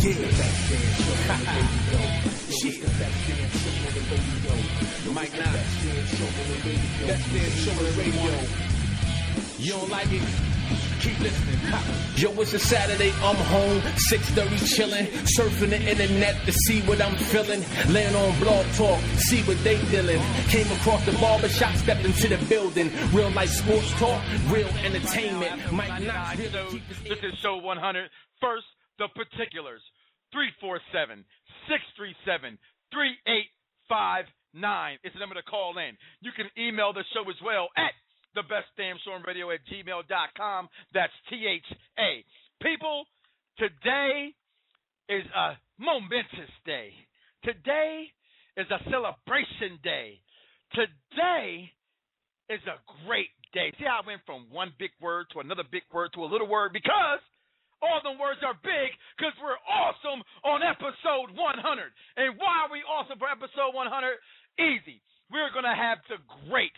Mike Knox. Best damn show on the radio. You don't like it? Keep listening. Yo, it's a Saturday, I'm home, 6:30 chilling, surfing the internet to see what I'm feeling, laying on Blog Talk, see what they dealing. Came across the barbershop, stepped into the building. Real life sports talk, real entertainment. Mike Knox. This is show 100. First, the particulars. 347-637-3859 is the number to call in. You can email the show as well at thebestdamnshowradio@gmail.com. That's THA. People, today is a momentous day. Today is a celebration day. Today is a great day. See how I went from one big word to another big word to a little word? Because all the words are big, because we're awesome on episode 100. And why are we awesome for episode 100? Easy. We're going to have the great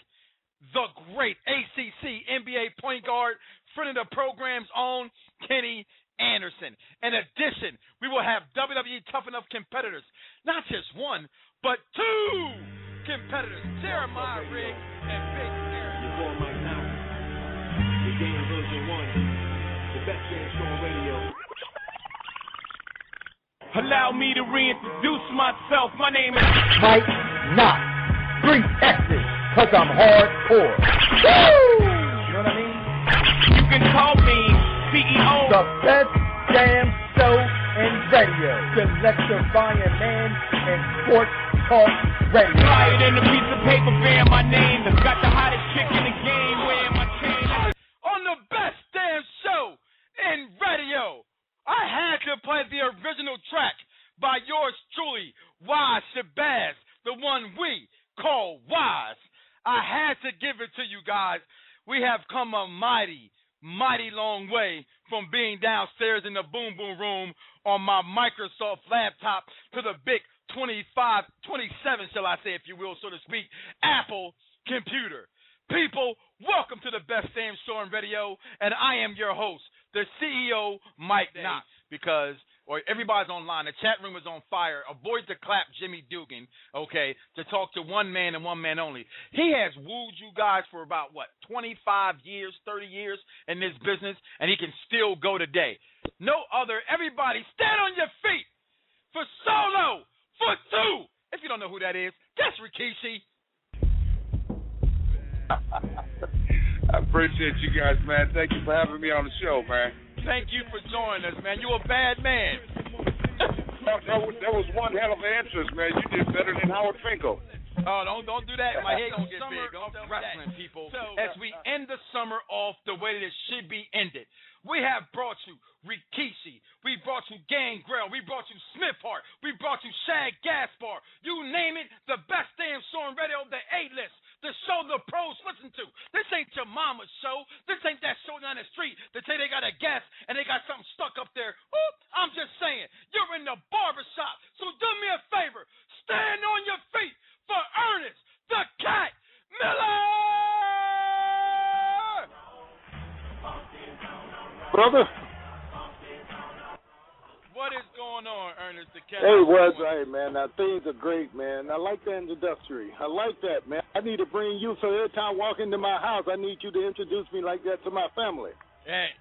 ACC NBA point guard, friend of the program's own, Kenny Anderson. In addition, we will have WWE Tough Enough competitors. Not just one, but two competitors, Jeremiah Riggs and Big Aaron. You're going right now. The game version 1. The best damn show on radio. Allow me to reintroduce myself. My name is Mike Knox. 3 X's, cause I'm hardcore. Woo! You know what I mean? You can call me CEO. The best damn show in radio. Electrifying man and sports talk radio. Flying in a piece of paper bearing my name. Got the hottest chick in the game wearing my chain. On the best damn show in radio, I had to play the original track by yours truly, Wise Shabazz, the one we call Wise. I had to give it to you guys. We have come a mighty, mighty long way from being downstairs in the boom boom room on my Microsoft laptop to the big 27, shall I say, if you will, so to speak, Apple computer. People, welcome to the best damn show on radio, and I am your host, the CEO, Mike Knox, because everybody's online. The chat room is on fire. Avoid the clap, Jimmy Dugan, okay, to talk to one man and one man only. He has wooed you guys for about, 25 years, 30 years in this business, and he can still go today. No other. Everybody, stand on your feet for Solo for 2. If you don't know who that is, that's Rikishi. I appreciate you guys, man. Thank you for having me on the show, man. Thank you for joining us, man. You're a bad man. That was one hell of an entrance, man. You did better than Howard Finkel. Oh, don't do that. My head gonna get big. Don't tell wrestling people. As we end the summer off the way that it should be ended, we have brought you Rikishi. We brought you Gangrel. We brought you Smith Hart. We brought you Shag Gaspar. You name it, the best damn show on radio, the A-list. The show the pros listen to. This ain't your mama's show. This ain't that show down the street that say they got a guest and they got something stuck up there. Ooh, I'm just saying, you're in the barbershop. So do me a favor. Stand on your feet for Ernest the Cat Miller! Brother? What is going on, Ernest the Cat? Hey, Wes, hey, man. Now, things are great, man. I like the introductory. I like that, man. I need to bring you, so every time I walk into my house, I need you to introduce me like that to my family. Hey,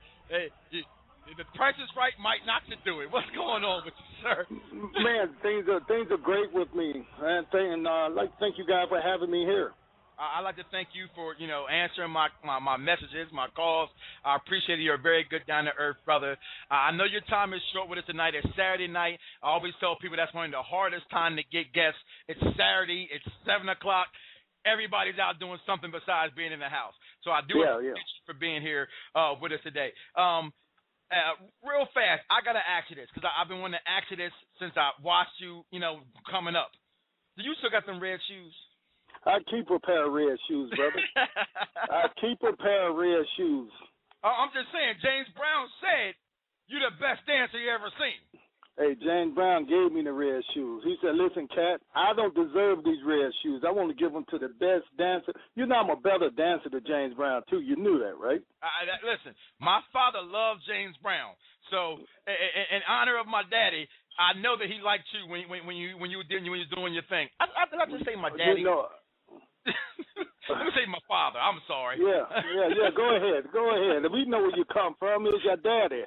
the price is right, might not to do it. What's going on with you, sir? Man, things are great with me. And I'd like to thank you guys for having me here. I'd like to thank you for, answering my messages, my calls. I appreciate it. You're a very good, down-to-earth brother. I know your time is short with us tonight. It's Saturday night. I always tell people that's one of the hardest time to get guests. It's Saturday. It's 7 o'clock. Everybody's out doing something besides being in the house. So I do appreciate you for being here with us today. Real fast, I got to ask you this, because I've been wanting to ask you this since I watched you, coming up. Do you still got them red shoes? I keep a pair of red shoes, brother. I keep a pair of red shoes. I'm just saying, James Brown said you're the best dancer you ever seen. Hey, James Brown gave me the red shoes. He said, listen, Cat, I don't deserve these red shoes. I want to give them to the best dancer. You know I'm a better dancer than James Brown, too. You knew that, right? Listen, my father loved James Brown. So, in honor of my daddy, I know that he liked you when you were doing your thing. I just say my daddy. Let me say my father. I'm sorry. Yeah. Go ahead. We know where you come from. It's your daddy.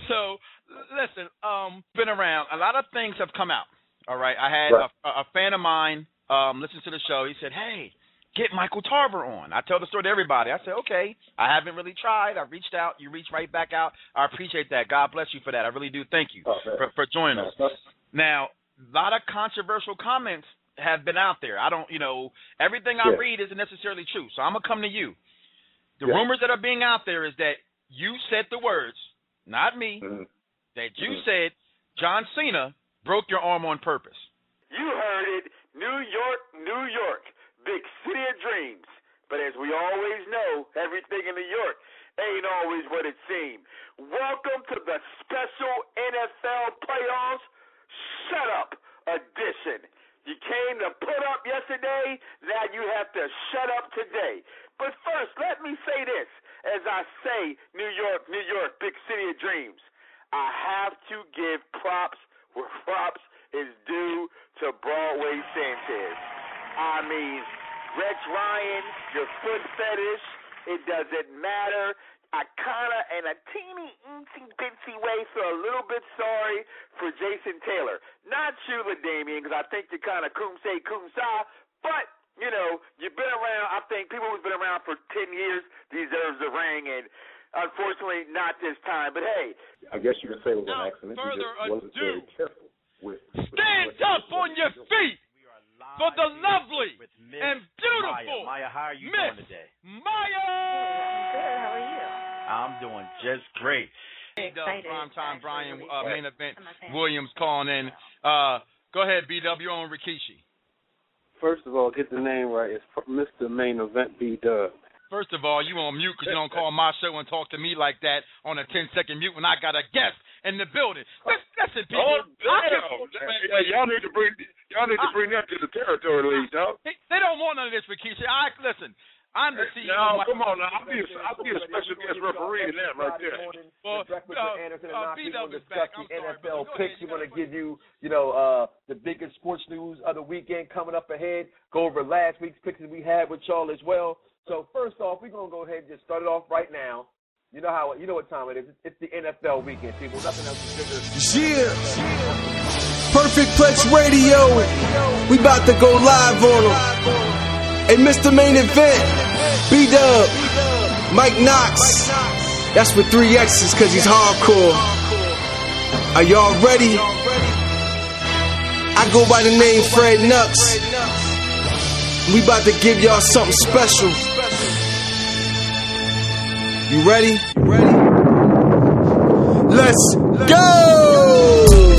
So, listen. Been around. A lot of things have come out. All right. I had a fan of mine listen to the show. He said, "Hey, get Michael Tarver on." I tell the story to everybody. I said, "Okay, I haven't really tried. I reached out. You reached right back out. I appreciate that. God bless you for that. I really do. Thank you for joining us." Now, a lot of controversial comments have been out there. I don't, everything I read isn't necessarily true. So I'm going to come to you. The rumors that are being out there is that you said the words, not me, that you said John Cena broke your arm on purpose. You heard it. New York, big city of dreams. But as we always know, everything in New York ain't always what it seems. Welcome to the special NFL playoffs Shut Up edition. You came to put up yesterday, now you have to shut up today. But first, let me say this. As I say, New York, big city of dreams, I have to give props where props is due to Broadway Sanchez. I mean, Rex Ryan, your foot fetish, it doesn't matter. I kind of, in a teeny, itsy-bitsy way, feel a little bit sorry for Jason Taylor. Not you, LaDamian, because I think you kind of kumse, but, you've been around. I think people who've been around for 10 years deserves a ring, and unfortunately, not this time. But, hey. I guess you could say it was an accident. Further wasn't very careful with stand up on your feet for the lovely and beautiful Maya, how are you Miss doing today? Maya! Good. How are you? I'm doing just great. Primetime Brian, main event, Williams calling in. Go ahead, BW, you're on Rikishi. First of all, get the name right. It's Mr. Main Event B-Dub. First of all, you on mute because you don't call my show and talk to me like that on a 10-second mute when I got a guest in the building. Listen, people. Oh, damn. Y'all need to bring that to the territory league, dog. They don't want none of this, Rikishi. Listen. I'm the CEO. No, come on now. I'll be a special guest referee in that right there. Well, Breakfast with Anderson and Knox. We're going to discuss the NFL picks. We're going to give you, the biggest sports news of the weekend coming up ahead. Go over last week's picks that we had with y'all as well. So first off, we're going to go ahead and just start it off right now. You know what time it is. It's the NFL weekend, people. Nothing else is bigger. Yeah. Perfect Plex Radio. We about to go live on them. Hey, Mr. Main Event, B-Dub, Mike Knox. That's with 3 X's because he's hardcore. Are y'all ready? I go by the name Fred Nux. We about to give y'all something special. You ready? Let's go!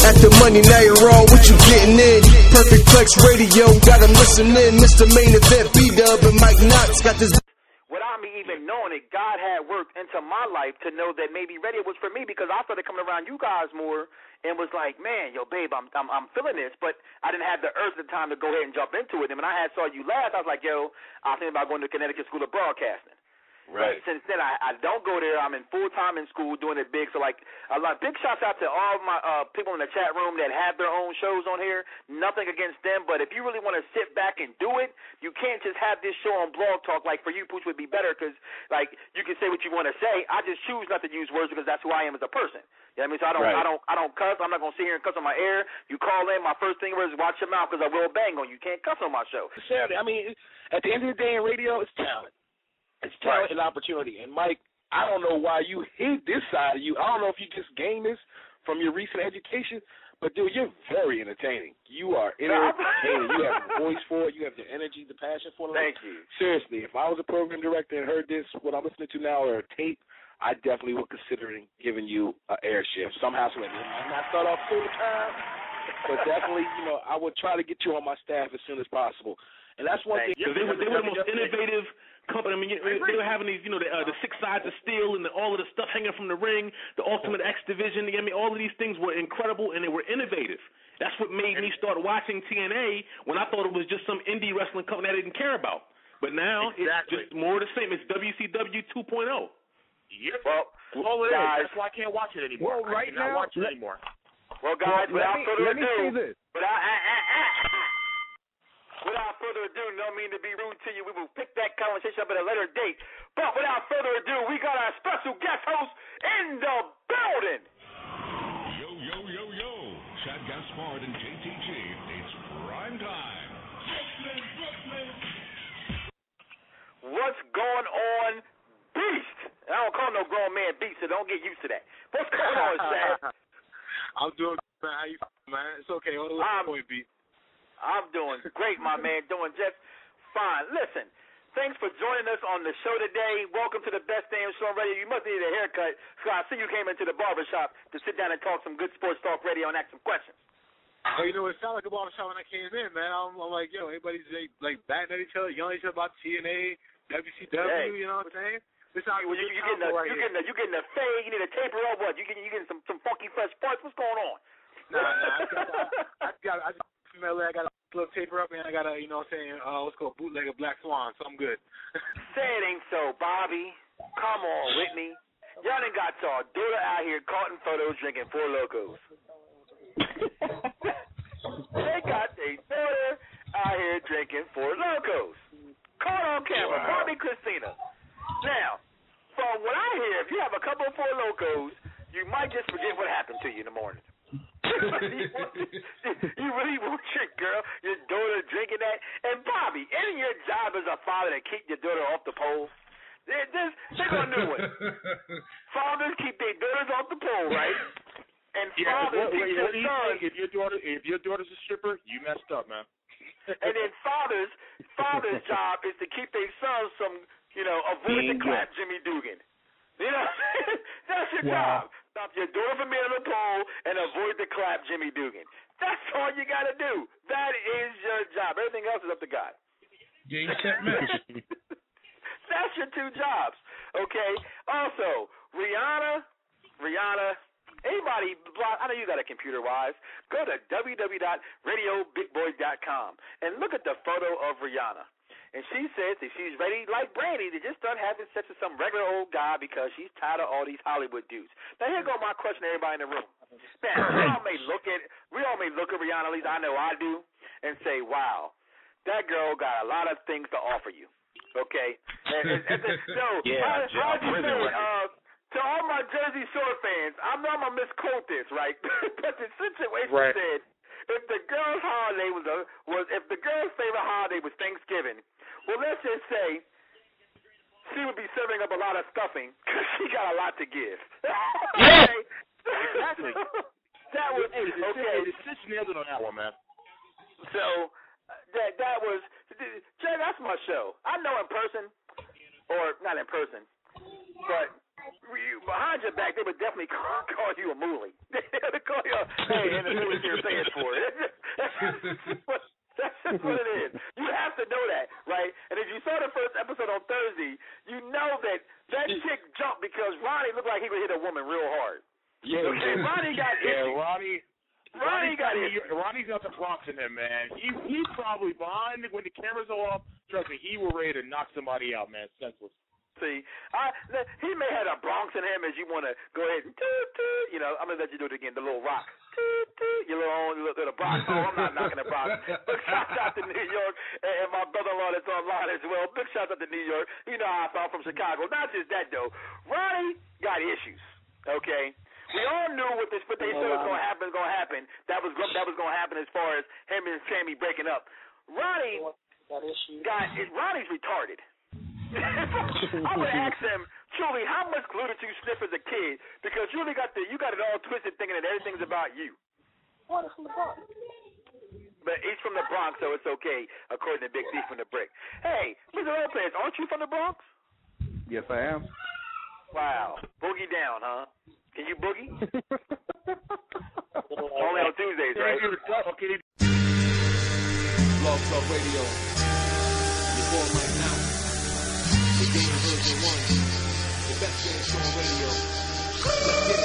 At the Money Night Raw, what you getting in? Perfect Plex Radio, got them listening. Mr. Main Event, B-Dub and Mike Knox got this. Without me even knowing it, God had worked into my life to know that maybe radio was for me, because I started coming around you guys more and was like, man, yo, babe, I'm feeling this, but I didn't have the urge at the time to go ahead and jump into it. And when I saw you last, I was like, yo, I was thinking about going to Connecticut School of Broadcasting. Right. Since then, I don't go there. I'm in full-time in school doing it big. So, a lot big shouts out to all of my people in the chat room that have their own shows on here. Nothing against them, but if you really want to sit back and do it, you can't just have this show on Blog Talk. For you, Pooch would be better because, you can say what you want to say. I just choose not to use words because that's who I am as a person. You know what I mean? So I don't cuss. I'm not going to sit here and cuss on my air. You call in, my first thing was watch your mouth because I will bang on you. You can't cuss on my show. I mean, at the end of the day in radio, it's talent. It's talent and opportunity. And, Mike, I don't know why you hate this side of you. I don't know if you just gained this from your recent education, but, dude, you're very entertaining. You are entertaining. You have the voice for it. You have the energy, the passion for it. Thank you. Seriously, if I was a program director and heard this, what I'm listening to now, or a tape, I definitely would consider giving you an air shift. Somehow, it might not start off full time, but definitely, I would try to get you on my staff as soon as possible. And that's one thing. They were the most innovative company. I mean, they were having these, the 6 sides of steel and all of the stuff hanging from the ring, the Ultimate X division. I mean, all of these things were incredible and they were innovative. That's what made me start watching TNA when I thought it was just some indie wrestling company I didn't care about. But now it's just more of the same. It's WCW 2.0. Well, guys, that's why I can't watch it anymore. Well, right I cannot now, watch it anymore. Well, guys, without further ado, no mean to be rude to you. We will pick that conversation up at a later date. But without further ado, we got our special guest host in the building. Yo. Chad Gaspard and JTG. It's prime time. What's going on, Beast? I don't call no grown man Beast, so don't get used to that. What's going on, Chad? I'm doing good, man. How you feeling, man? It's okay. Hold on, point, Beast. I'm doing great, my man. Doing just fine. Listen, thanks for joining us on the show today. Welcome to the best damn show on radio. You must need a haircut, so I see you came into the barbershop to sit down and talk some good sports talk radio and ask some questions. Oh, you know, it sounded like a barbershop when I came in, man. I'm like, yo, everybody's like batting at each other, yelling at each other about TNA, WCW, you know what I'm saying? This how you getting a fade, you need a taper up, what? You getting some funky fresh parts? What's going on? Nah, I got a little taper up, and I got a, you know what I'm saying, what's called bootleg of Black Swan, so I'm good. Say it ain't so, Bobby. Come on, Whitney. Y'all done got y'all daughter out here caught in photos drinking Four Locos. They got their daughter out here drinking Four Locos. Caught on camera, Bobby Christina. Now, from what I hear, if you have a couple of Four Locos, you might just forget what happened to you in the morning. You really want your girl, your daughter drinking that? And Bobby, isn't your job as a father to keep your daughter off the pole? They're going to do it. Fathers keep their daughters off the pole, right? And fathers keep their sons. If your daughter's a stripper, you messed up, man. And then father's job is to keep their sons from, avoid the clap Jimmy Dugan. You know, that's your job. Stop your daughter from being on the pole and avoid the clap Jimmy Dugan. That's all you got to do. That is your job. Everything else is up to God. Game, set, match. That's your two jobs. Okay? Also, Rihanna, anybody, I know you got a computer, Wise. Go to www.radiobigboy.com and look at the photo of Rihanna. And she says that she's ready, like Brandy, to just start having sex with some regular old guy because she's tired of all these Hollywood dudes. Now, here go my question to everybody in the room. Now, we all may look at Rihanna, at least I know I do, and say, wow, that girl got a lot of things to offer you. Okay? To all my Jersey Shore fans, I'm not going to misquote this, right? But the situation said, if the girl's favorite holiday was Thanksgiving, well, let's just say she would be serving up a lot of stuffing because she got a lot to give. Okay? Exactly. That was okay. The sis nailed it on that one, man. So that was Jay. That's my show. I know in person, or not in person, but behind your back, they would definitely call you a moolie. They would call you, hey, and the moolie you're paying for it. That's just what it is. You have to know that, right? And if you saw the first episode on Thursday, you know that chick jumped because Ronnie looked like he would hit a woman real hard. Yeah, okay, Ronnie got issues. Ronnie got issues. Ronnie's got the Bronx in him, man. He probably behind when the cameras are off. Trust me, he will ready to knock somebody out, man. Senseless. See, he may have a Bronx in him as you want to go ahead and I'm going to let you do it again, the little rock. Your little Bronx. Oh, I'm not knocking the Bronx. Big shout out to New York and my brother-in-law that's online as well. Big shout out to New York. You know how I found from Chicago. Not just that, though. Ronnie got issues, okay? We all knew what they said was going to happen. That was going to happen as far as him and Sammy breaking up. Ronnie's retarded. I would ask them, truly, how much glue did you sniff as a kid? Because you really got it all twisted thinking that everything's about you. What is from the Bronx? But he's from the Bronx, so it's okay, according to Big D from the Brick. Hey, Mr. Lopez, aren't you from the Bronx? Yes, I am. Wow. Boogie down, huh? Can you boogie? Only on Tuesdays, right? Love Club Radio. You're born right now. The game version 1. The best game show on radio. Let's get it.